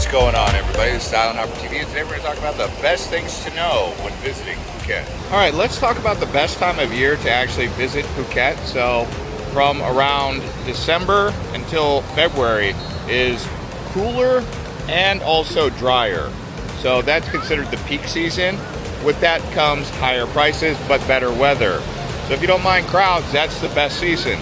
What's going on, everybody? This is IHTV, and today we're going to talk about the best things to know when visiting Phuket. All right, let's talk about the best time of year to actually visit Phuket. So from around December until February is cooler and also drier. So that's considered the peak season. With that comes higher prices, but better weather. So if you don't mind crowds, that's the best season.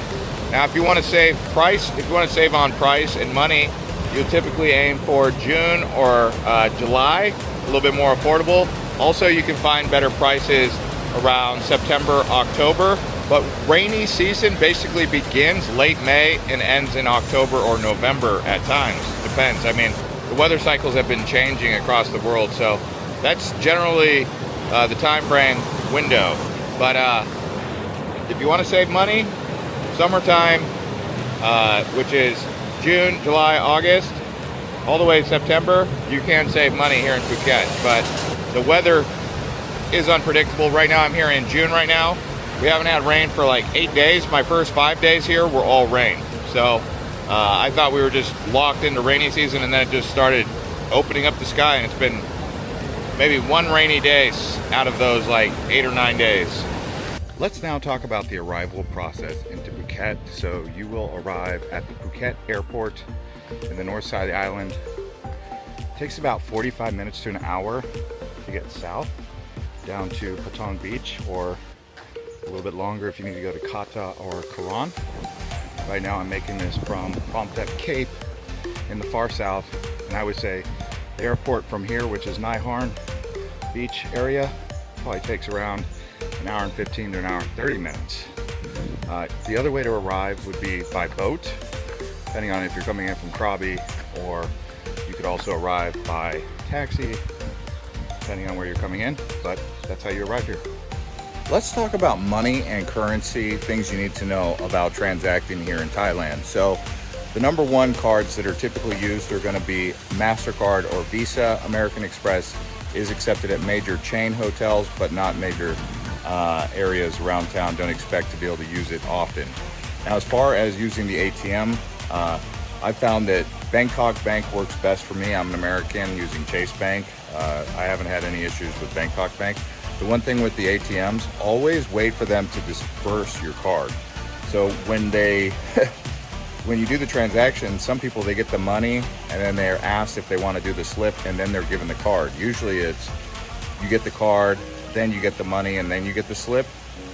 Now, if you want to save on price and money, you'll typically aim for June or July, a little bit more affordable. Also, you can find better prices around September, October, but rainy season basically begins late May and ends in October or November at times. Depends. I mean, the weather cycles have been changing across the world, so that's generally the time frame window. But if you want to save money, summertime, which is June, July, August, all the way to September, you can save money here in Phuket. But the weather is unpredictable. Right now, I'm here in June right now. We haven't had rain for like 8 days. My first 5 days here were all rain. So I thought we were just locked into rainy season, and then it just started opening up the sky, and it's been maybe one rainy day out of those like 8 or 9 days. Let's now talk about the arrival process into Phuket. So you will arrive at the Phuket airport in the north side of the island. It takes about 45 minutes to an hour to get south down to Patong Beach, or a little bit longer if you need to go to Kata or Karan. Right now I'm making this from Phukets Cape in the far south, and I would say the airport from here, which is Nai Harn Beach area, probably takes around an hour and 15 to an hour and 30 minutes. The other way to arrive would be by boat, depending on if you're coming in from Krabi, or you could also arrive by taxi, depending on where you're coming in, but that's how you arrive here. Let's talk about money and currency, things you need to know about transacting here in Thailand. So the number one cards that are typically used are going to be MasterCard or Visa. American Express is accepted at major chain hotels, but not major areas around town. Don't expect to be able to use it often. Now, as far as using the ATM, I found that Bangkok Bank works best for me. I'm an American using Chase Bank. I haven't had any issues with Bangkok Bank. The one thing with the ATMs, always wait for them to disperse your card. So when when you do the transaction, some people, they get the money and then they're asked if they want to do the slip, and then they're given the card. Usually it's you get the card, then you get the money, and then you get the slip.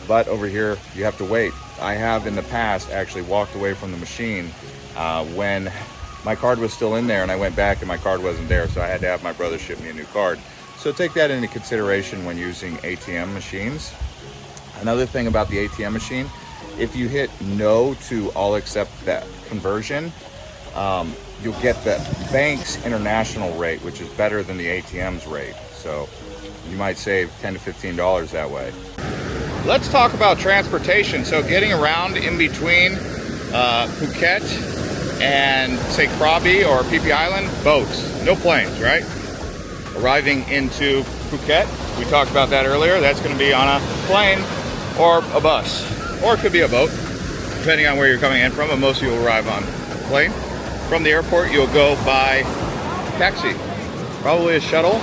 But over here, you have to wait. I have in the past actually walked away from the machine when my card was still in there, and I went back and my card wasn't there, so I had to have my brother ship me a new card. So take that into consideration when using ATM machines. Another thing about the ATM machine, if you hit no to all except that conversion, you'll get the bank's international rate, which is better than the ATM's rate. So you might save $10 to $15 that way. Let's talk about transportation. So getting around in between Phuket and say Krabi or Phi Phi Island, boats, no planes, right? Arriving into Phuket, we talked about that earlier, that's going to be on a plane or a bus, or it could be a boat, depending on where you're coming in from, but most of you will arrive on a plane. From the airport, you'll go by taxi, probably a shuttle,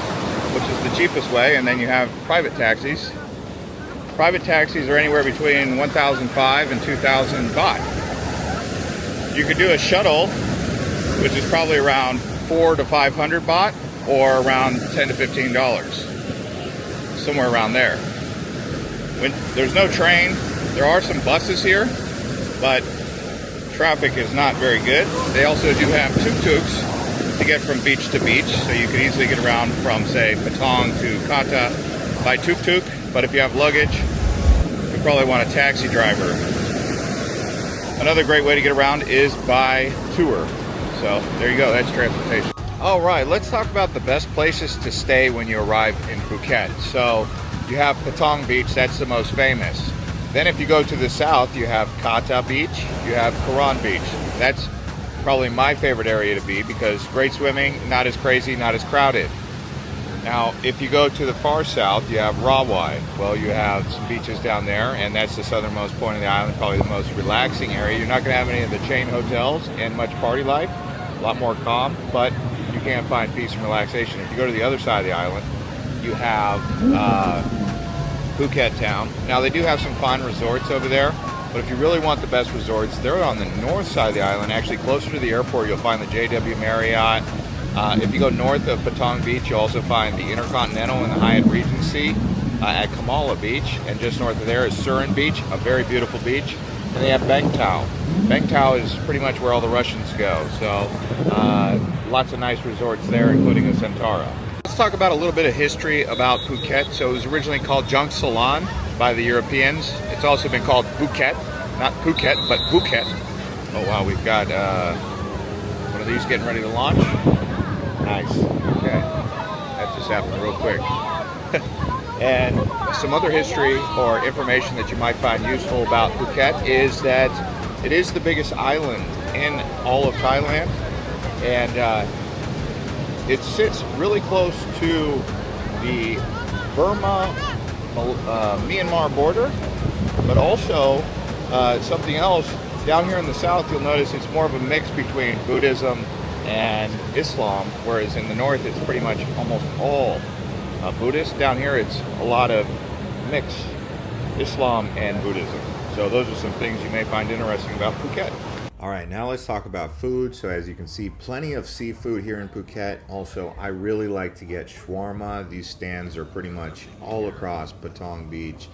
which is the cheapest way, and then you have private taxis. Private taxis are anywhere between 1,005 and 2,000 baht. You could do a shuttle, which is probably around 400 to 500 baht, or around $10 to $15, somewhere around there. When there's no train, there are some buses here, but traffic is not very good. They also do have tuk-tuks to get from beach to beach, so you can easily get around from, say, Patong to Kata by tuk-tuk. But if you have luggage, you probably want a taxi driver. Another great way to get around is by tour. So there you go, that's transportation. All right, let's talk about the best places to stay when you arrive in Phuket. So you have Patong Beach, that's the most famous. Then if you go to the south, you have Kata Beach, you have Karan Beach. That's probably my favorite area to be because great swimming, not as crazy, not as crowded. Now, if you go to the far south, you have Rawai. Well, you have some beaches down there, and that's the southernmost point of the island, probably the most relaxing area. You're not going to have any of the chain hotels and much party life, a lot more calm, but you can't find peace and relaxation. If you go to the other side of the island, you have Phuket town. Now they do have some fine resorts over there, but if you really want the best resorts, they're on the north side of the island, actually closer to the airport. You'll find the JW Marriott. If you go north of Patong Beach, you'll also find the Intercontinental and the Hyatt Regency at Kamala Beach, and just north of there is Surin Beach, a very beautiful beach. And they have Bang Tao. Bang Tao is pretty much where all the Russians go, so lots of nice resorts there, including a Centaura. Let's talk about a little bit of history about Phuket. So it was originally called Junk Ceylon by the Europeans. It's also been called Phuket, not Phuket, but Phuket. Oh wow, we've got one of these getting ready to launch. Nice, okay. That just happened real quick. And some other history or information that you might find useful about Phuket is that it is the biggest island in all of Thailand, and it sits really close to the Burma-Myanmar border, but also something else. Down here in the south, you'll notice it's more of a mix between Buddhism and Islam, whereas in the north it's pretty much almost all Buddhist. Down here it's a lot of mixed Islam and Buddhism. So those are some things you may find interesting about Phuket. All right, now let's talk about food. So as you can see, plenty of seafood here in Phuket. Also, I really like to get shawarma. These stands are pretty much all across Patong Beach.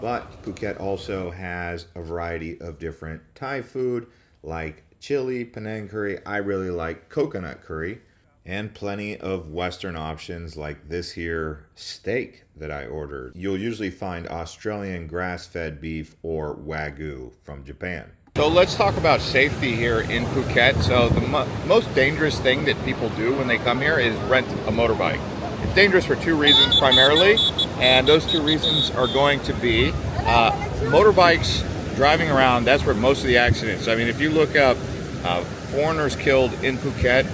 But Phuket also has a variety of different Thai food like chili, Penang curry. I really like coconut curry. And plenty of Western options like this here steak that I ordered. You'll usually find Australian grass-fed beef or Wagyu from Japan. So let's talk about safety here in Phuket. So the most dangerous thing that people do when they come here is rent a motorbike. It's dangerous for two reasons primarily, and those two reasons are going to be motorbikes driving around. That's where most of the accidents. I mean, if you look up foreigners killed in Phuket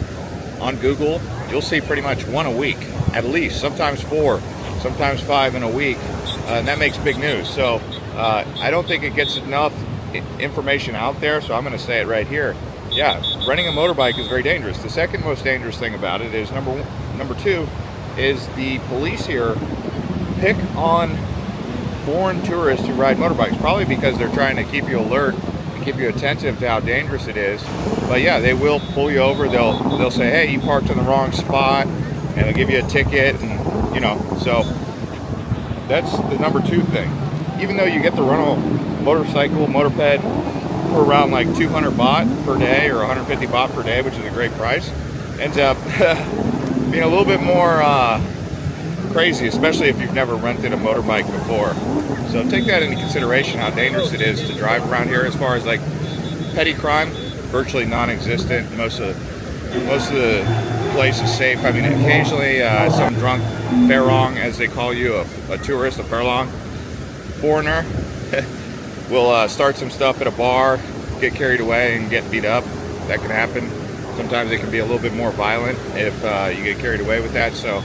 on Google, you'll see pretty much one a week, at least, sometimes 4, sometimes 5 in a week, and that makes big news. So I don't think it gets enough information out there, so I'm going to say it right here. Yeah, renting a motorbike is very dangerous. The second most dangerous thing about it is number 2 is the police here pick on foreign tourists who ride motorbikes, probably because they're trying to keep you alert, keep you attentive to how dangerous it is. But yeah, they will pull you over. They'll say, hey, you parked in the wrong spot, and they'll give you a ticket, and you know. So that's the number 2 thing. Even though you get the rental motorcycle, moped for around like 200 baht per day or 150 baht per day, which is a great price, ends up being a little bit more crazy, especially if you've never rented a motorbike before. So take that into consideration, how dangerous it is to drive around here. As far as like petty crime, virtually non-existent. Most of the place is safe. I mean, occasionally some drunk farong, as they call you, a tourist, a farong foreigner, will start some stuff at a bar, get carried away and get beat up. That can happen. Sometimes it can be a little bit more violent if you get carried away with that. So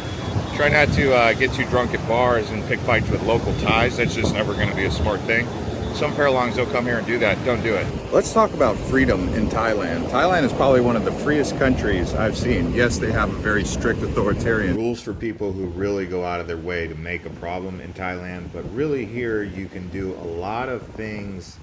try not to get too drunk at bars and pick fights with local Thais. That's just never going to be a smart thing. Some farelongs will come here and do that. Don't do it. Let's talk about freedom in Thailand. Thailand is probably one of the freest countries I've seen. Yes, they have a very strict authoritarian rules for people who really go out of their way to make a problem in Thailand. But really here you can do a lot of things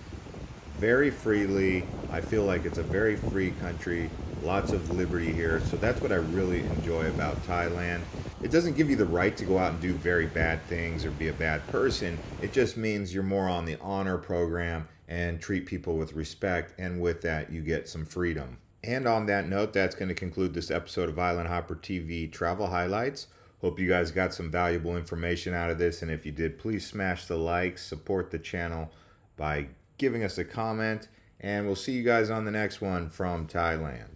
very freely. I feel like it's a very free country. Lots of liberty here. So that's what I really enjoy about Thailand. It doesn't give you the right to go out and do very bad things or be a bad person. It just means you're more on the honor program and treat people with respect. And with that, you get some freedom. And on that note, that's going to conclude this episode of Island Hopper TV Travel Highlights. Hope you guys got some valuable information out of this. And if you did, please smash the like, support the channel by giving us a comment. And we'll see you guys on the next one from Thailand.